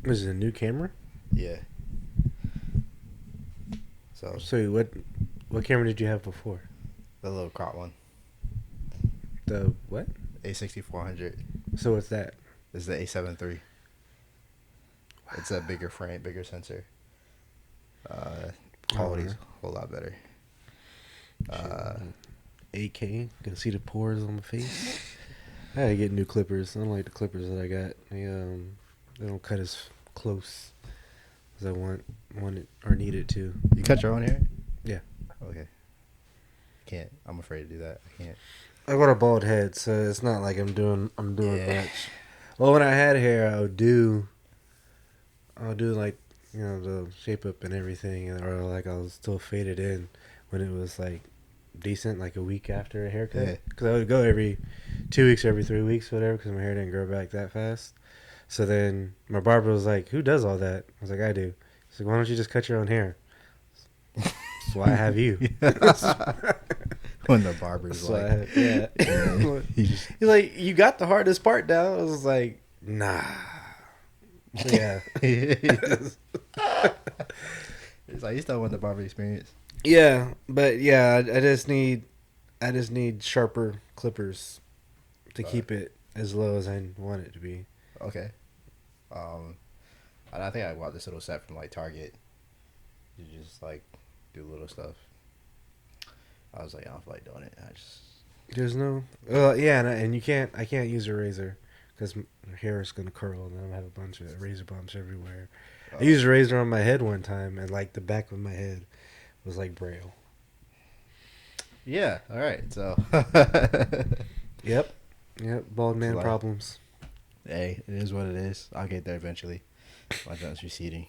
Was it a new camera? Yeah. So So what camera did you have before? the little crop one, The what? A6400. So what's that? This is the A7 III. It's a bigger frame, bigger sensor. Quality's a whole lot better. 8K. Can see the pores on the face. I gotta get new clippers. I don't like the clippers that I got. They don't cut as close as I want it or need it to. You cut your own hair? Yeah. Okay. Can't. I'm afraid to do that. I can't. I got a bald head, so it's not like I'm doing Yeah. much. Well, when I had hair, I would do like the shape up and everything, or like I was still faded in when it was like decent, like a week after a haircut. Yeah. Because I would go every 2 weeks, every 3 weeks, whatever, because my hair didn't grow back that fast. So then my barber was like, "Who does all that?" I was like, "I do." He's like, "Why don't you just cut your own hair?" That's why I have you. When the barber's That's why I like, have, yeah. He's He's like, "You got the hardest part down." I was like, "Nah." So, yeah. It's like you still want the barber experience. Yeah, but yeah, I just need sharper clippers to keep it as low as I want it to be. Okay. And I think I bought this little set from like Target. You just like do little stuff. I was like, I don't feel like doing it. I just There's no, yeah, and I can't use a razor because my hair is gonna curl and I'm gonna have a bunch of razor bumps everywhere. I used a razor on my head one time and like the back of my head was like braille. yeah. All right. So. Yep, bald man Like- problems. Hey, it is what it is. I'll get there eventually. My joint's receding.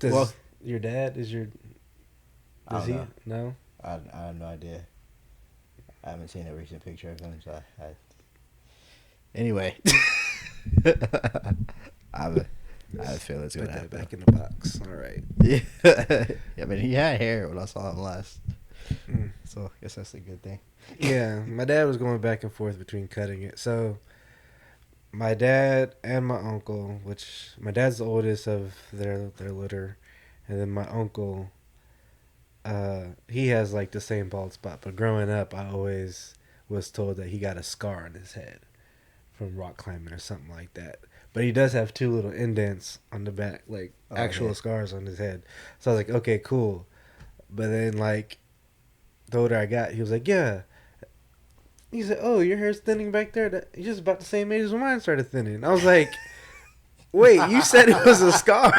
Does your dad I does don't he know. no? I have no idea. I haven't seen a recent picture of him, so anyway. I have a feeling it's Put gonna that happen. back in the box. All right. Yeah, but he had hair when I saw him last, Mm. so I guess that's a good thing. Yeah, my dad was going back and forth between cutting it. So my dad and my uncle, which my dad's the oldest of their litter, and then my uncle, he has like the same bald spot. But growing up, I always was told that he got a scar on his head from rock climbing or something like that. But he does have two little indents on the back, like actual Okay. scars on his head. So I was like, okay, cool. But then like the older I got, he was like, yeah. He said, "Oh, your hair's thinning back there. You're just about the same age as when mine started thinning." I was like, "Wait, you said it was a scar."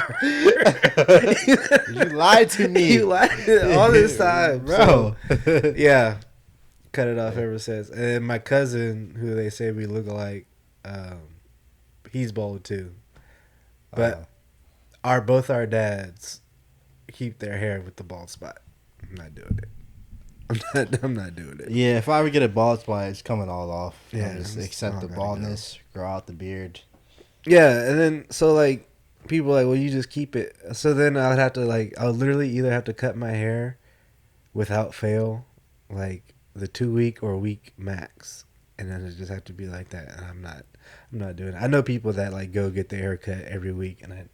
You lied to me. You lied all this time, bro. So, yeah, cut it off ever since. And then my cousin, who they say we look alike, he's bald too. But both our dads keep their hair with the bald spot. I'm not doing it. I'm not doing it. Yeah, if I ever get a bald spot, it's coming all off. Yeah, I'll just it's accept all the gotta baldness, grow out the beard. Yeah, and then so like people are like, well, you just keep it. So then I would literally either have to cut my hair without fail, like the 2 week or week max, and then it just have to be like that. And I'm not doing it. I know people that like go get their hair cut every week, and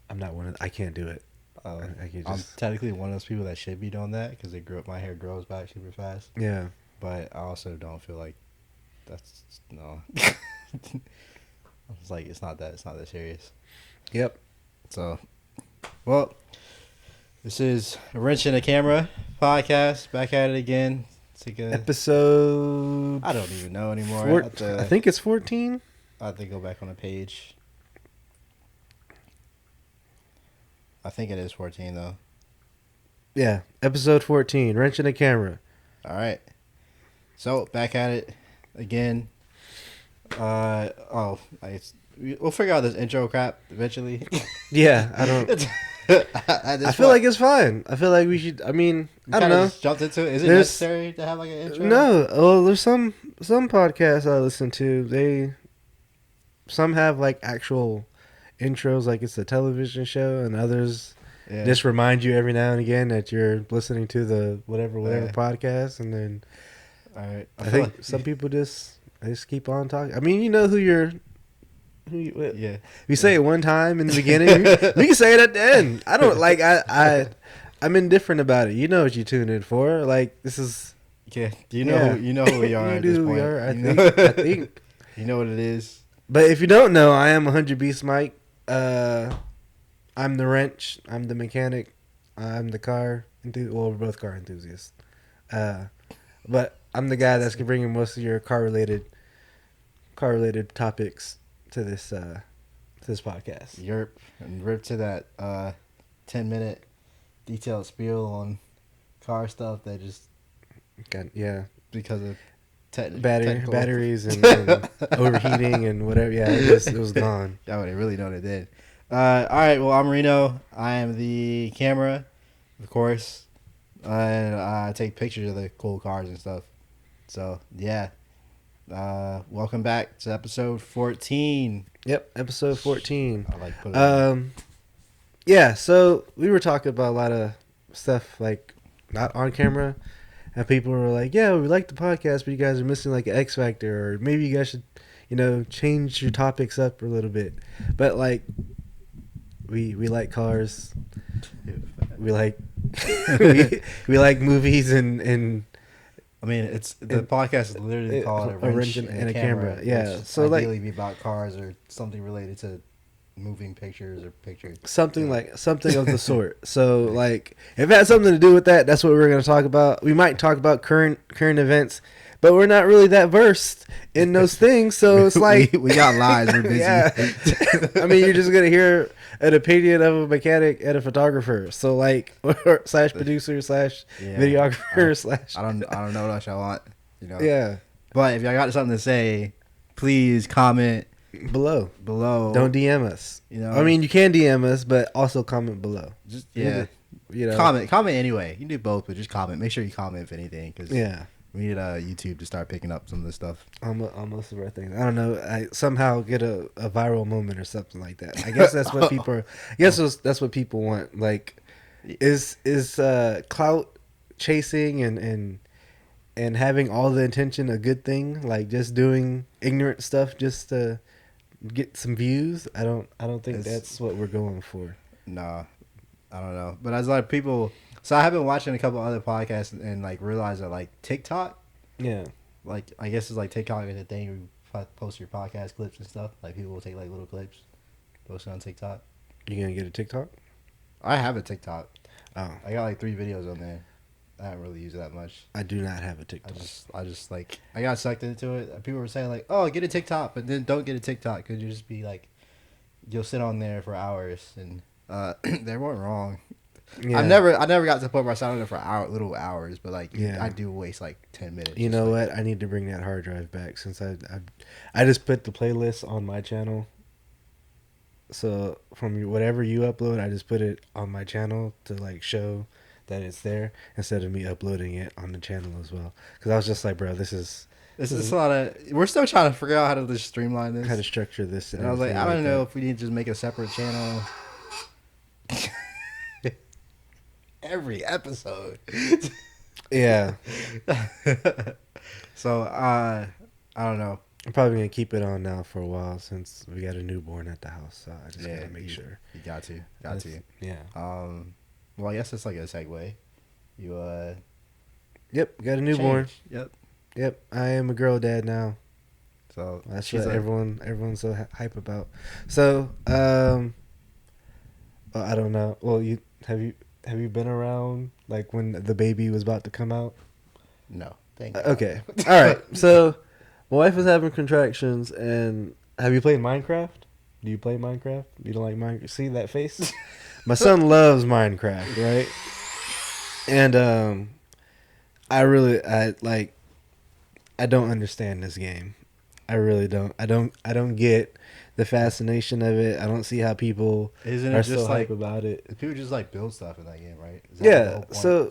I'm not one of. I can't do it. I can I'm just technically one of those people that should be doing that because my hair grows back super fast. yeah. But I also don't feel like that's no. It's like it's not that serious. Yep. So, well, this is a Wrench in the Camera podcast. Back at it again. It's like Episode. I don't even know anymore. I think it's 14. I have to go back on the page. I think it is 14 though. Yeah, episode 14. Wrench in the Camera. All right. So back at it again. We'll figure out this intro crap eventually. Yeah, I don't. I feel like it's fine. I feel like we should. I mean, I don't know. Just jumped into it. Is it There's- necessary to have like an intro? No, well, there's some podcasts I listen to. Some have like actual intros, like it's a television show, and others Yeah. just remind you every now and again that you're listening to the whatever Yeah. podcast, and then All right. I think some people just I just keep on talking. I mean, you know who you're. If Yeah. you say it one time in the beginning, we can say it at the end. I don't like. I'm indifferent about it. You know what you tune in for. Like this is. Yeah. You know. You know who we are You at do this who we point. are. I You know- think. I think. You know what it is. But if you don't know, I am 100 Beast Mike. I'm the wrench. I'm the mechanic. I'm the car. Well, we're both car enthusiasts. But I'm the guy that's bringing most of your car related topics to this podcast. Yerp, and rip to that 10-minute detailed spiel on car stuff that just Yeah, because of technical. batteries and overheating and whatever. Yeah, it was gone. Yeah, they really know they did. All right, well, I'm Reno. I am the camera, of course, and I take pictures of the cool cars and stuff. So yeah, welcome back to episode 14. Yep, episode 14. I like put it. Yeah, so we were talking about a lot of stuff like not on camera, and people were like, "Yeah, we like the podcast, but you guys are missing like an X factor, or maybe you guys should, change your topics up a little bit." But like, we like cars, we like we like movies, and I mean, it's the podcast is literally called a wrench and a camera. Yeah, which so like ideally be about cars or something related to moving pictures or pictures. something of the sort. So like, if it has something to do with that, that's what we're going to talk about. We might talk about current events, but we're not really that versed in those things. So it's like we got lives. We're busy. Yeah. I mean, you're just gonna hear an opinion of a mechanic and a photographer. So like, slash producer slash videographer slash. I don't know what else y'all want. Yeah. But if y'all got something to say, please comment Below. Don't DM us. I mean, you can DM us, but also comment below. Just comment anyway. You can do both, but just comment. Make sure you comment if anything, because we need YouTube to start picking up some of this stuff. Almost the right thing. I don't know. I somehow get a viral moment or something like that. I guess that's what people. That's what people want. Like, is clout chasing and having all the intention a good thing? Like just doing ignorant stuff just to get some views? I don't think that's what we're going for. Nah, I don't know. But as like people. So I have been watching a couple other podcasts and like realized that like TikTok, like I guess it's like TikTok is a thing where you post your podcast clips and stuff. Like people will take like little clips, post it on TikTok. You gonna get a TikTok? I have a TikTok. Oh, I got like 3 videos on there. I haven't really used it that much. I do not have a TikTok. I just like I got sucked into it. People were saying like, oh, get a TikTok, but then don't get a TikTok because you just be like, you'll sit on there for hours and they weren't wrong. Yeah. I never got to the point where I sat on there for little hours, but like I do waste like 10 minutes. You know what? I need to bring that hard drive back since I just put the playlist on my channel. So from whatever you upload, I just put it on my channel to like show that it's there instead of me uploading it on the channel as well. Because I was just like, bro, this is a lot of. We're still trying to figure out how to just streamline this, how to structure this. And I was like, I don't know if we need to just make a separate channel. Every episode. Yeah. So I don't know. I'm probably gonna keep it on now for a while since we got a newborn at the house. So I just gotta make sure. You got to. Yeah. Well, I guess it's like a segue. You Yep, got a newborn. Change. Yep. I am a girl dad now. So that's what everyone's so hype about. So well, I don't know. Well, have you been around like when the baby was about to come out? No, thank you. Okay, all right. So my wife was having contractions, and have you played Minecraft? Do you play Minecraft? You don't like Minecraft? See that face? My son loves Minecraft, right? And I don't understand this game. I really don't. I don't get the fascination of it. I don't see how people are so hype about it. People just like build stuff in that game, right? Yeah. So,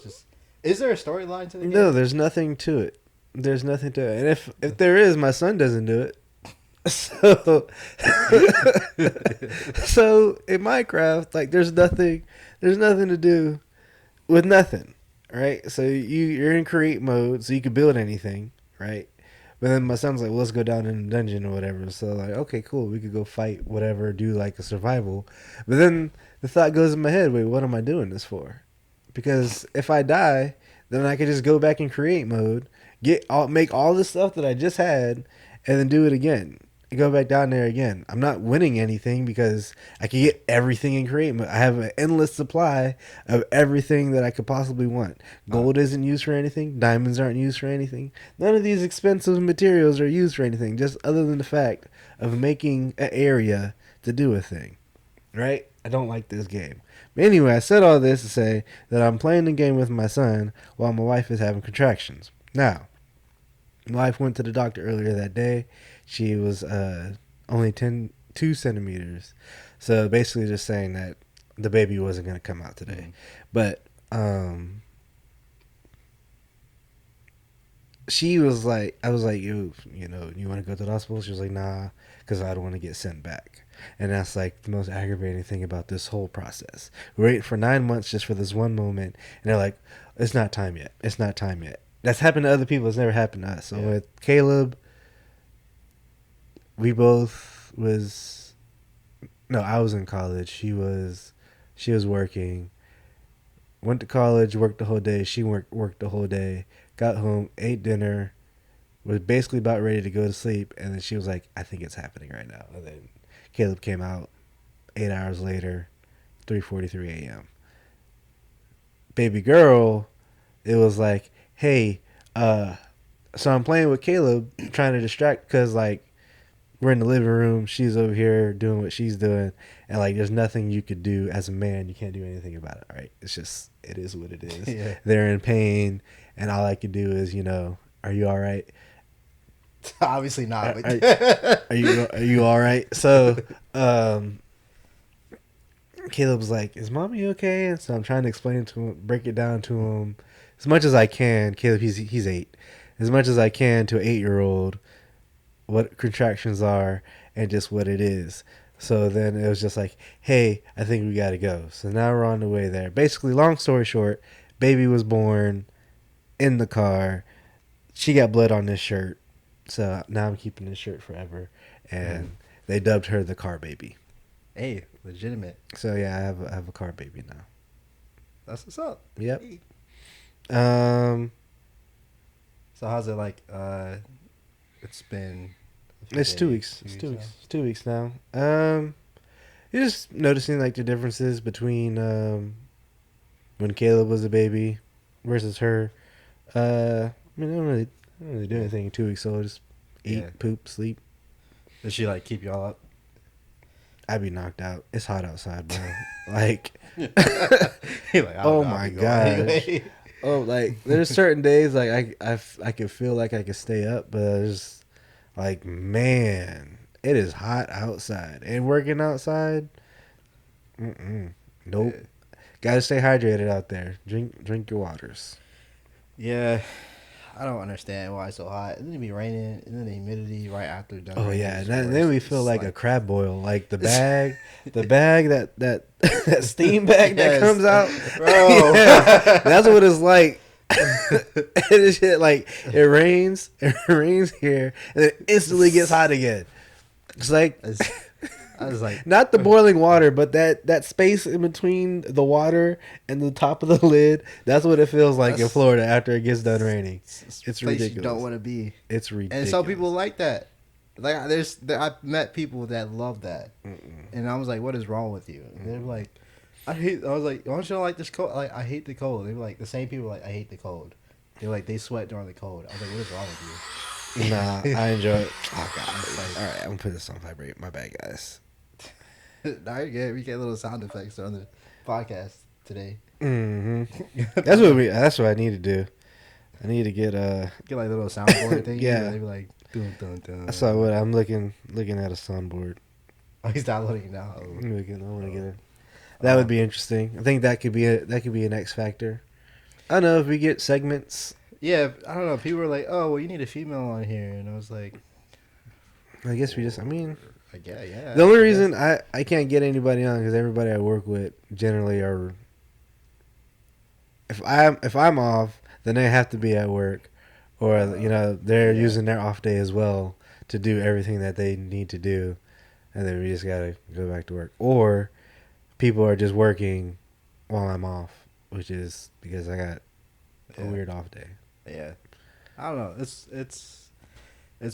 is there a storyline to the game? No, there's nothing to it. There's nothing to it. And if there is, my son doesn't do it. So, so in Minecraft, like there's nothing to do with nothing, right? So you're in create mode, so you can build anything, right? But then my son's like, well, let's go down in the dungeon or whatever. So like, okay, cool. We could go fight whatever, do like a survival. But then the thought goes in my head, wait, what am I doing this for? Because if I die, then I could just go back in create mode, make all the stuff that I just had, and then do it again. And go back down there again. I'm not winning anything because I can get everything in create mode. I have an endless supply of everything that I could possibly want. Gold isn't used for anything. Diamonds aren't used for anything. None of these expensive materials are used for anything, just other than the fact of making an area to do a thing. Right? I don't like this game. But anyway, I said all this to say that I'm playing the game with my son while my wife is having contractions. Now, my wife went to the doctor earlier that day. She was only 2 centimeters. So basically just saying that the baby wasn't going to come out today. But she was like, I was like, you want to go to the hospital? She was like, nah, because I don't want to get sent back. And that's like the most aggravating thing about this whole process. We're waiting for 9 months just for this one moment. And they're like, it's not time yet. It's not time yet. That's happened to other people. It's never happened to us. So with Caleb, we both I was in college. She was working. Went to college, worked the whole day. She worked the whole day. Got home, ate dinner, was basically about ready to go to sleep, and then she was like, I think it's happening right now. And then Caleb came out 8 hours later, 3:43 a.m. Baby girl, it was like, hey, so I'm playing with Caleb, trying to distract, because like we're in the living room, she's over here doing what she's doing, and like there's nothing you could do as a man. You can't do anything about it, right? It is what it is. Yeah. They're in pain, and all I could do is, are you all right? Obviously not. Are you all right? So Caleb's like, is mommy okay? And so I'm trying to explain to him, break it down to him as much as I can. Caleb, he's 8, as much as I can to an 8-year-old, what contractions are and just what it is. So then it was just like, hey, I think we got to go. So now we're on the way there. Basically, long story short, baby was born in the car. She got blood on this shirt. So now I'm keeping this shirt forever. And they dubbed her the car baby. Hey, legitimate. So yeah, I have a car baby now. That's what's up. Yep. Hey. So how's it like? It's been. It's 2 weeks. It's 2 weeks. It's 2 weeks now. You're just noticing like the differences between when Caleb was a baby versus her. I mean, I don't really do anything in 2 weeks old. Just eat, poop, sleep. Does she like keep y'all up? I'd be knocked out. It's hot outside, bro. Like, oh my god. Anyway. Oh, like there's certain days like I can feel like I can stay up, but it's like, man, it is hot outside and working outside. Nope. Gotta stay hydrated out there. Drink your waters. Yeah. I don't understand why it's so hot. And then it be raining, and then the humidity right after done. Oh yeah, and then we feel like a crab boil, like the bag that steam bag that comes out, bro. Yeah, that's what it's like. It's shit, like it rains here, and then instantly gets hot again. It's like I was like, not the boiling water, but that space in between the water and the top of the lid. That's what it feels like in Florida after it gets done raining. It's ridiculous. You don't want to be. It's ridiculous. And some people like that. Like I've met people that love that, and I was like, "What is wrong with you?" And they're like, I was like, "Why don't you like this cold?" Like, I hate the cold. They were like, the same people were like, I hate the cold. They're like, they sweat during the cold. I was like, what is wrong with you? Nah, I enjoy it. Oh god. Like, all right, I'm gonna put this on vibrate. My bad, guys. Now you're good. We get little sound effects on the podcast today. That's what I need to do. I need to get like little soundboard thing. Yeah, they be like dun, dun, dun. That's what I'm looking at a soundboard. Oh, he's downloading it now. I want to get it. That would be interesting. I think that could be an X factor. I don't know if we get segments. Yeah, I don't know. People were like, "Oh, well, you need a female on here," and I was like, I guess we just. I mean. Yeah. The only reason I can't get anybody on because everybody I work with generally are. If I'm off, then they have to be at work, or they're using their off day as well to do everything that they need to do, and then we just gotta go back to work. Or people are just working while I'm off, which is because I got a weird off day. Yeah, I don't know. It's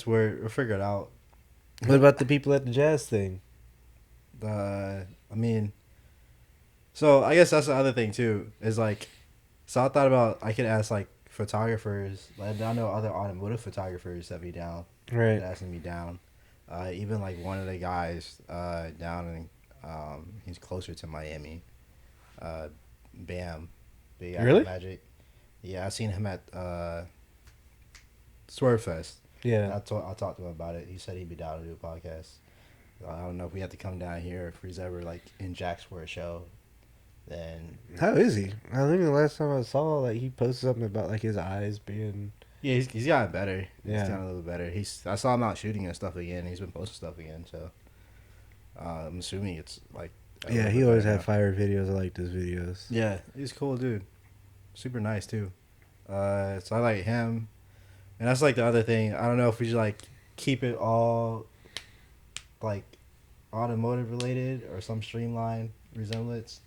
weird. We'll figure it out. What about the people at the jazz thing? I mean, so I guess that's the other thing too. Is like, so I thought about I could ask like photographers. Like I know other automotive photographers that be down. Right. Asking me down. Even like one of the guys down in he's closer to Miami. Bam, Big Apple Really? Magic. Yeah, I seen him at Swerve Fest. Yeah. I talked to him about it. He said he'd be down to do a podcast. I don't know if we have to come down here if he's ever like in Jack's for a show. Then How is he? I think the last time I saw, like, he posted something about like his eyes being. yeah, he's gotten better. Yeah. He's gotten a little better. I saw him out shooting and stuff again. He's been posting stuff again. So I'm assuming it's like. Yeah, he always had fire videos. I liked his videos. Yeah, he's a cool dude. Super nice too. So I like him, and that's like the other thing. I don't know if we should like keep it all like automotive related or some streamlined resemblance.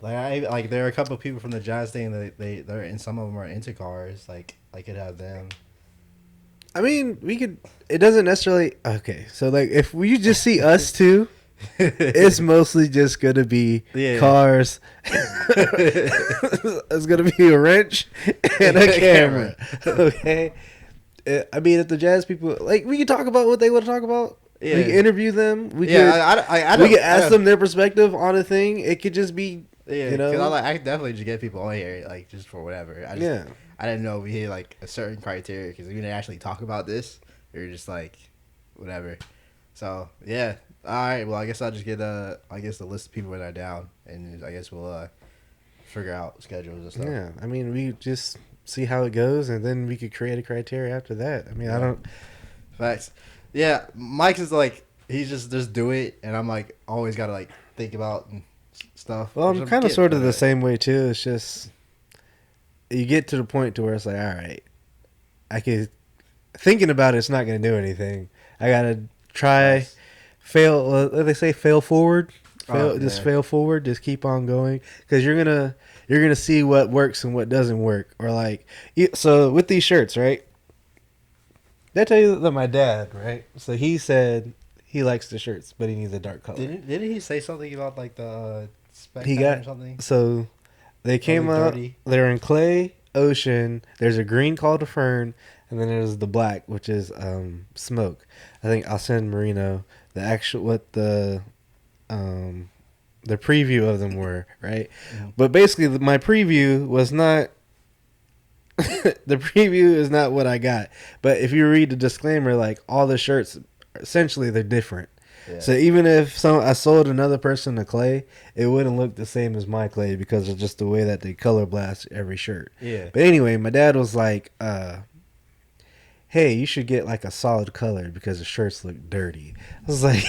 Like there are a couple of people from the jazz thing that they're in. Some of them are into cars. Like I could have them. I mean, we could. It doesn't necessarily. Okay, so like if we just see us two, it's mostly just gonna be cars. It's gonna be a wrench and a camera. Okay. I mean, if the jazz people like, we can talk about what they want to talk about. Yeah. We can interview them. We could ask them their perspective on a thing. It could just be, because I could definitely just get people on here, like, just for whatever. I didn't know we had, like, a certain criteria, because we didn't actually talk about this. We were just, like, whatever. So, yeah. All right, well, I guess I'll just get, the list of people that are down, and I guess we'll figure out schedules and stuff. Yeah, I mean, we just see how it goes, and then we could create a criteria after that. I mean, I don't... Facts. Yeah, Mike's is like, he's just do it, and I'm like, always got to like think about and stuff. Well, I'm kind of sort of the same way too. It's just, you get to the point to where it's like, all right, thinking about it's not going to do anything. I got to try, fail, they say fail forward. Just fail forward, just keep on going. Because you're going to see what works and what doesn't work. Or like, so with these shirts, right? Did I tell you that my dad, right? So he said he likes the shirts, but he needs a dark color. Didn't he say something about like the spec or something? So they came out. They're in clay, ocean. There's a green called a fern, and then there's the black, which is smoke. I think I'll send Marino what the preview of them were, right? Mm-hmm. But basically, my preview was not. The preview is not what I got, but if you read the disclaimer, like all the shirts, essentially they're different. Yeah. So even if I sold another person a clay, it wouldn't look the same as my clay because of just the way that they color blast every shirt. Yeah. But anyway, my dad was like, "Hey, you should get like a solid color because the shirts look dirty." I was like,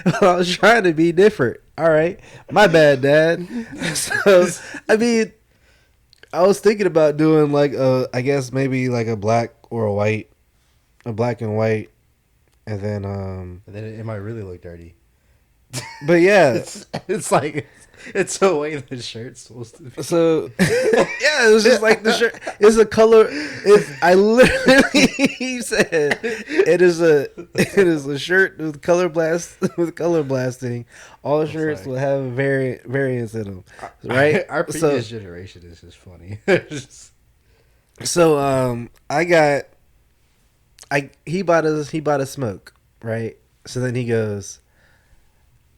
well, I was trying to be different. All right, my bad, Dad. So I mean. I was thinking about doing like I guess maybe like a black or a white, a black and white, and then it might really look dirty. But yeah, it's like it's the way the shirt's supposed to be. So yeah, it was just like the shirt is a color. I literally said it is a shirt with color blasting. All shirts will have variants in them, right? Our previous generation is just funny. So he bought a smoke, right? So then he goes,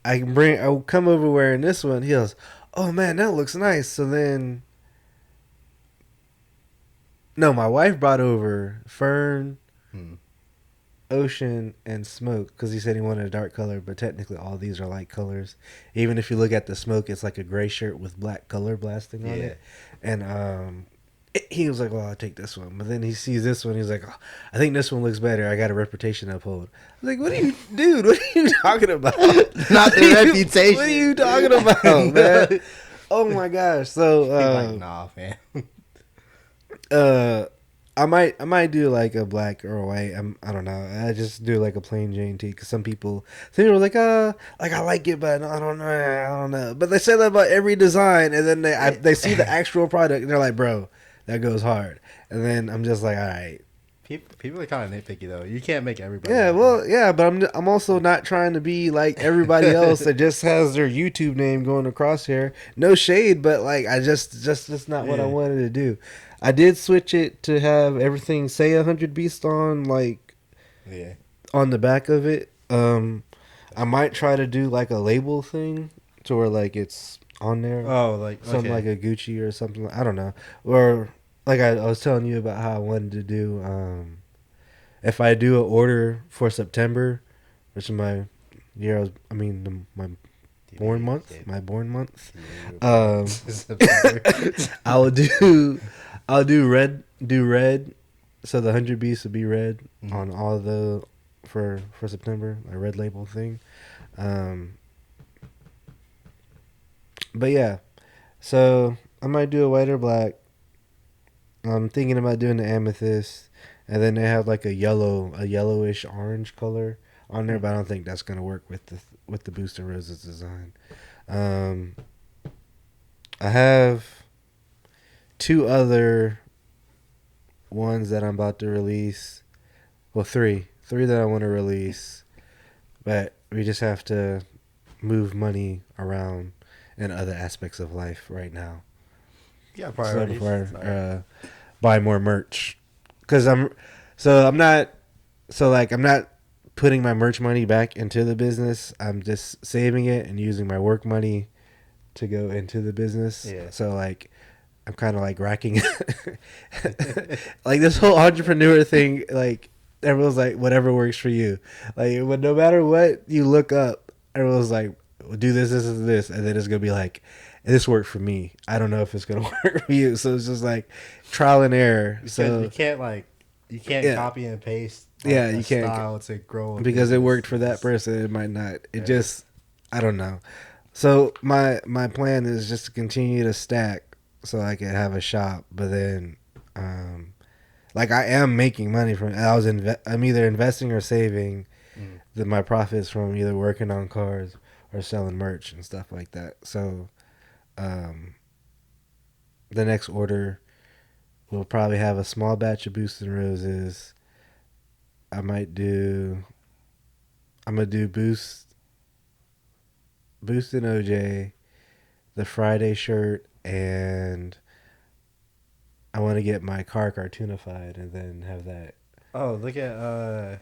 I'll come over wearing this one. He goes, oh man, that looks nice. So then, no, my wife brought over fern, ocean, and smoke because he said he wanted a dark color, but technically all these are light colors. Even if you look at the smoke, it's like a gray shirt with black color blasting on it. And he was like, well, I'll take this one. But then he sees this one. He's like, oh, I think this one looks better. I got a reputation to uphold. I was like, what are you talking about? Not the reputation. What are you talking about, man? Oh, my gosh. So, nah, man. I might do like a black or a white. I don't know. I just do like a plain Jane tee because some people are like, like I like it, but I don't know. But they say that about every design, and then they see the actual product and they're like, bro, that goes hard. And then I'm just like, all right. People are kind of nitpicky though. You can't make everybody. Yeah, well, yeah, but I'm also not trying to be like everybody else that just has their YouTube name going across here. No shade, but like I just not what I wanted to do. I did switch it to have everything say 100 Beast on like on the back of it. I might try to do like a label thing to where like it's on there. Oh, like something like a Gucci or something. I don't know. Or like I was telling you about how I wanted to do. If I do an order for September, which is my year, my born month, I'll do red, so the 100 Beasts will be red on all the for September, a red label thing. But yeah, so I might do a white or black. I'm thinking about doing the amethyst. And then they have like a yellowish orange color on there, but I don't think that's gonna work with the Boost and Roses design. I have 2 other ones that I'm about to release. Well, three that I want to release, but we just have to move money around in other aspects of life right now. Yeah, priorities. So before I buy more merch. Because I'm not putting my merch money back into the business. I'm just saving it and using my work money to go into the business. Yeah. So like, I'm kind of like racking, like this whole entrepreneur thing. Like everyone's like, whatever works for you. Like, no matter what you look up, everyone's like, well, do this, and then it's gonna be like, this worked for me. I don't know if it's gonna work for you. So it's just like trial and error. Because so you can't copy and paste. Like, you can't style to grow because it worked for that person. It might not. It just, I don't know. So my plan is just to continue to stack so I can have a shop. But then, like I am making money from. I'm either investing or saving my profits from either working on cars or selling merch and stuff like that. So. The next order will probably have a small batch of Boost and Roses. I'm gonna do Boost and OJ, the Friday shirt, and I want to get my car cartoonified and then have that. Oh, look at I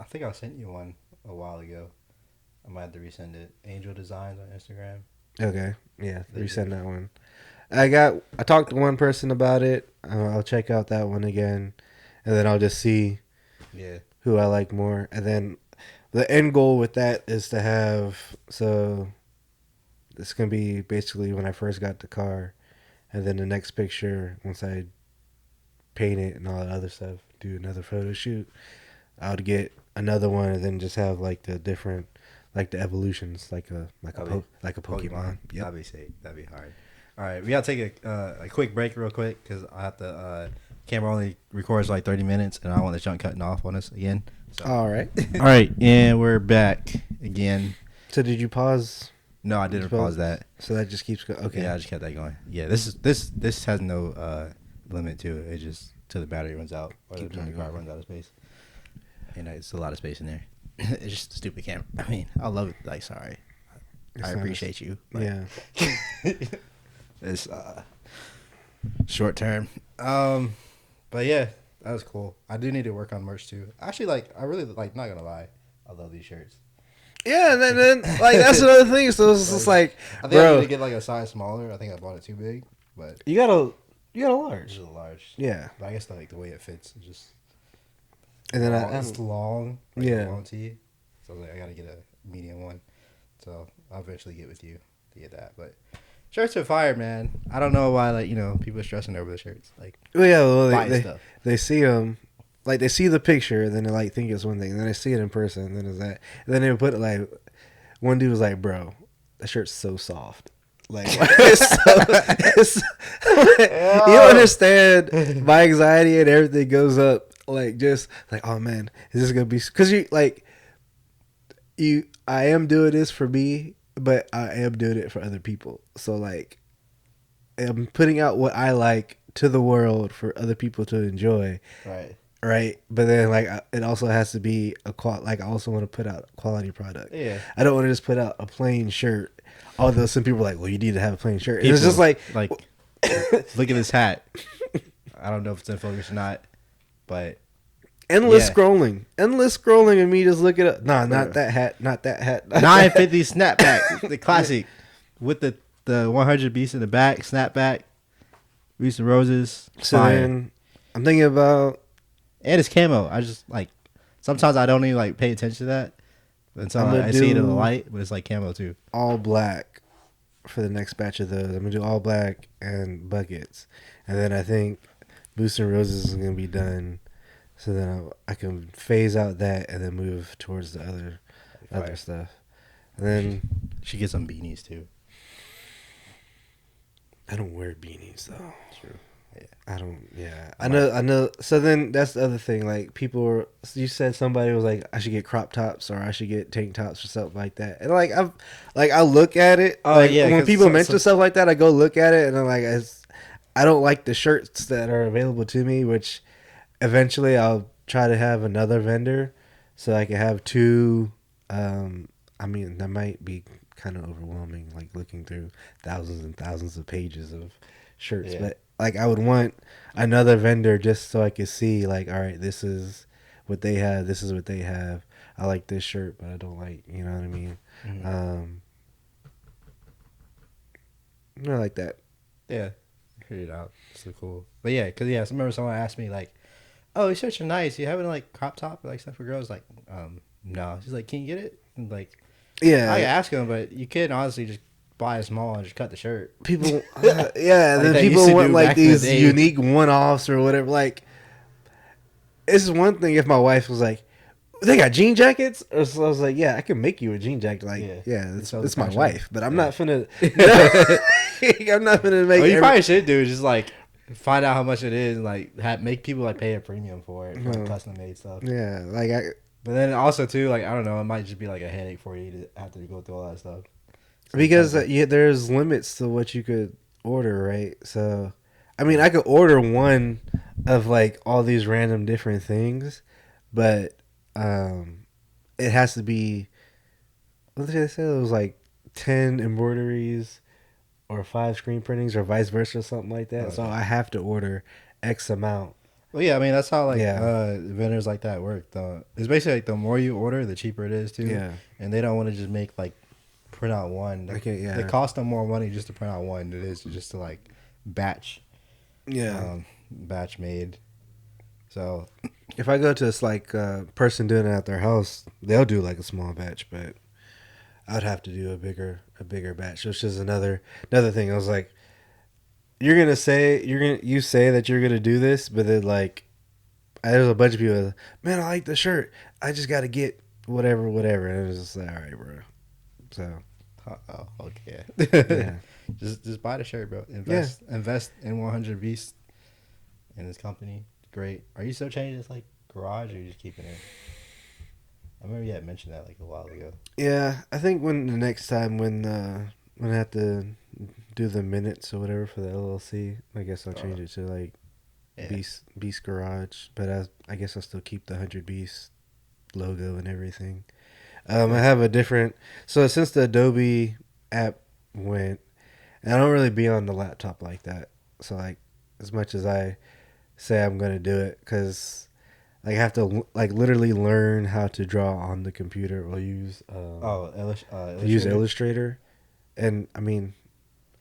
think I sent you one a while ago. I might have to resend it. Angel Designs on Instagram. Okay, yeah, resend that one. I talked to one person about it. I'll check out that one again, and then I'll just see who I like more. And then the end goal with that is to have, so it's going to be basically when I first got the car, and then the next picture, once I paint it and all that other stuff, do another photo shoot, I would get another one and then just have like the different, like the evolutions, like a Pokemon. Yep. That'd be hard. All right, we gotta take a quick break real quick because I have to. Camera only records like 30 minutes, and I don't want the junk cutting off on us again. So. All right. All right, and we're back again. So did you pause? No, I didn't pause that. So that just keeps going. Okay. Yeah, I just kept that going. Yeah, this has no limit to it. It's just till the battery runs out or the car runs out of space. And it's a lot of space in there. It's just a stupid camera. I mean, I love it. Like, sorry, I appreciate you. Yeah. It's short term. But yeah, that was cool. I do need to work on merch too. Actually, I really like. Not gonna lie, I love these shirts. Yeah, and then like that's another thing. So it's just like, I think I need to get like a size smaller. I think I bought it too big, but you got a large. It's a large. Yeah, but I guess the way it fits is just. And then it's long. Yeah. Long tee. So I gotta get a medium one. So I'll eventually get with you to get that, but. Shirts are fire, man. I don't know why, people are stressing over the shirts. They see them, like they see the picture, and then they think it's one thing, and then they see it in person, and then it's that, and then they put it one dude was like, "Bro, that shirt's so soft." Like, you don't understand. My anxiety and everything goes up. Like, just like, oh man, is this gonna be? Because you like, I am doing this for me, but I am doing it for other people. So like, I'm putting out what I like to the world for other people to enjoy. Right. Right, but then like it also has to be like I also want to put out a quality product. Yeah. I don't want to just put out a plain shirt. Although some people are like, "Well, you need to have a plain shirt." And People, it's just like look at this hat. I don't know if it's in focus or not, but endless scrolling, and me just looking up. Nah, not that hat, not that hat. 950 snapback, the classic, with the 100 beats in the back, snapback, Reese and Roses. So then I'm thinking about. And it's camo. I just like sometimes I don't even like pay attention to that until I see it in the light, but it's like camo too. All black for the next batch of those. I'm gonna do all black and buckets, and then I think Boost and Roses is gonna be done, so then I can phase out that and then move towards the other stuff. And then she get some beanies too. I don't wear beanies though. True. Yeah. I don't. Yeah, I know. So then that's the other thing. Like you said somebody was like, I should get crop tops or I should get tank tops or something like that. And like I look at it. Oh like, yeah. When people mention stuff like that, I go look at it and I'm like, I don't like the shirts that are available to me. Which eventually I'll try to have another vendor so I can have two. I mean that might be kind of overwhelming, like looking through thousands and thousands of pages of shirts, but. Like I would want another vendor just so I could see like, all right, this is what they have. This is what they have. I like this shirt, but I don't like, you know what I mean? Mm-hmm. I like that. Yeah, figured it out. So cool. But yeah, cause I remember someone asked me like, "Oh, these shirts are nice. You have any like crop top like stuff for girls?" Like, no. She's like, "Can you get it?" And like, yeah, I ask them, but you can honestly just buy a small and just cut the shirt. People, yeah, like then people want like these unique one-offs or whatever. Like, this is one thing if my wife was like, they got jean jackets, or so I was like, yeah, I can make you a jean jacket. Like, yeah, it's my wife, but I'm not finna. I'm not finna make. What you probably should do is just like find out how much it is, and like make people like pay a premium for it, for custom made stuff. Yeah, like but then also too, like I don't know, it might just be like a headache for you to have to go through all that stuff. Because there's limits to what you could order, right? So, I mean, I could order one of like all these random different things, but it has to be. What did they say? It was like 10 embroideries or 5 screen printings or vice versa, or something like that. Okay. So I have to order X amount. Well, yeah, I mean that's how like vendors like that work. It's basically like the more you order, the cheaper it is too. Yeah, and they don't want to just make like. Print out one. It costs them more money just to print out one than it is just to like batch. Yeah. Batch made. So if I go to this like person doing it at their house, they'll do like a small batch, but I'd have to do a bigger batch. Which is another thing. I was like, you say that you're gonna do this, but then like there's a bunch of people that, man, I like the shirt. I just gotta get whatever. And it was just like, all right, bro. So, okay. Yeah. just buy the shirt, bro. Invest in 100 Beasts in this company. Great. Are you still changing this like garage, or are you just keeping it? I remember you had mentioned that like a while ago. Yeah, I think when I have to do the minutes or whatever for the LLC, I guess I'll change it to like Beast Garage. But I guess I'll still keep the 100 Beast logo and everything. I have a different. So since the Adobe app went, and I don't really be on the laptop like that. So like, as much as I say I'm gonna do it, because like I have to like literally learn how to draw on the computer or use Illustrator. Use Illustrator, and I mean,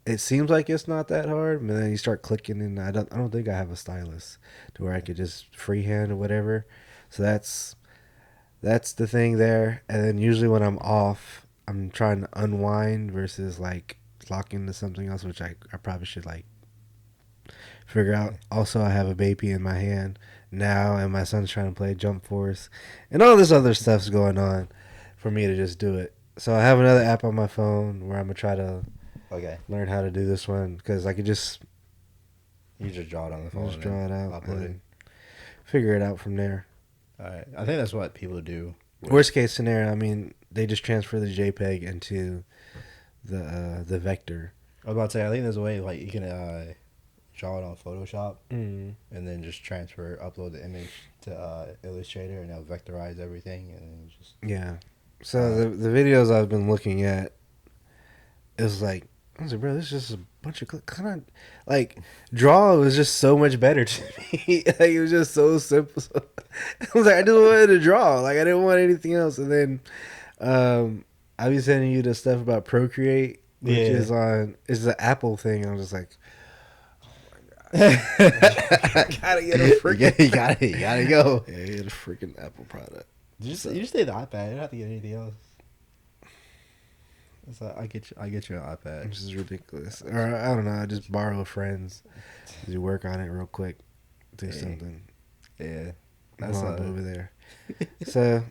it seems like it's not that hard, but then you start clicking, and I don't think I have a stylus to where I could just freehand or whatever. So that's the thing there. And then usually when I'm off, I'm trying to unwind versus like lock into something else, which I probably should like figure out. Also, I have a baby in my hand now, and my son's trying to play Jump Force, and all this other stuff's going on for me to just do it. So I have another app on my phone where I'm gonna try to Okay. learn how to do this one because I could just You just draw it on the phone. just draw it out Upload it. and figure it out from there. All right. I think that's what people do. Worst case scenario, I mean, they just transfer the JPEG into the vector. I was about to say, I think there's a way like you can draw it on Photoshop Mm. and then just upload the image to Illustrator, and it'll vectorize everything, and then just Yeah. So the videos I've been looking at is like, I was like, bro, this is just a bunch of kind of like draw was just so much better to me. Like it was just so simple. I was like, I just wanted to draw. Like I didn't want anything else. And then I'll be sending you the stuff about Procreate, which is the Apple thing. I was just like, I gotta get a freaking. you gotta go. Yeah, get a freaking Apple product. You just need the iPad. You don't have to get anything else. It's like, I get you an iPad. Which is ridiculous. Or I don't know. I just borrow a friend's. You work on it real quick. Do something. Yeah. That's over there. So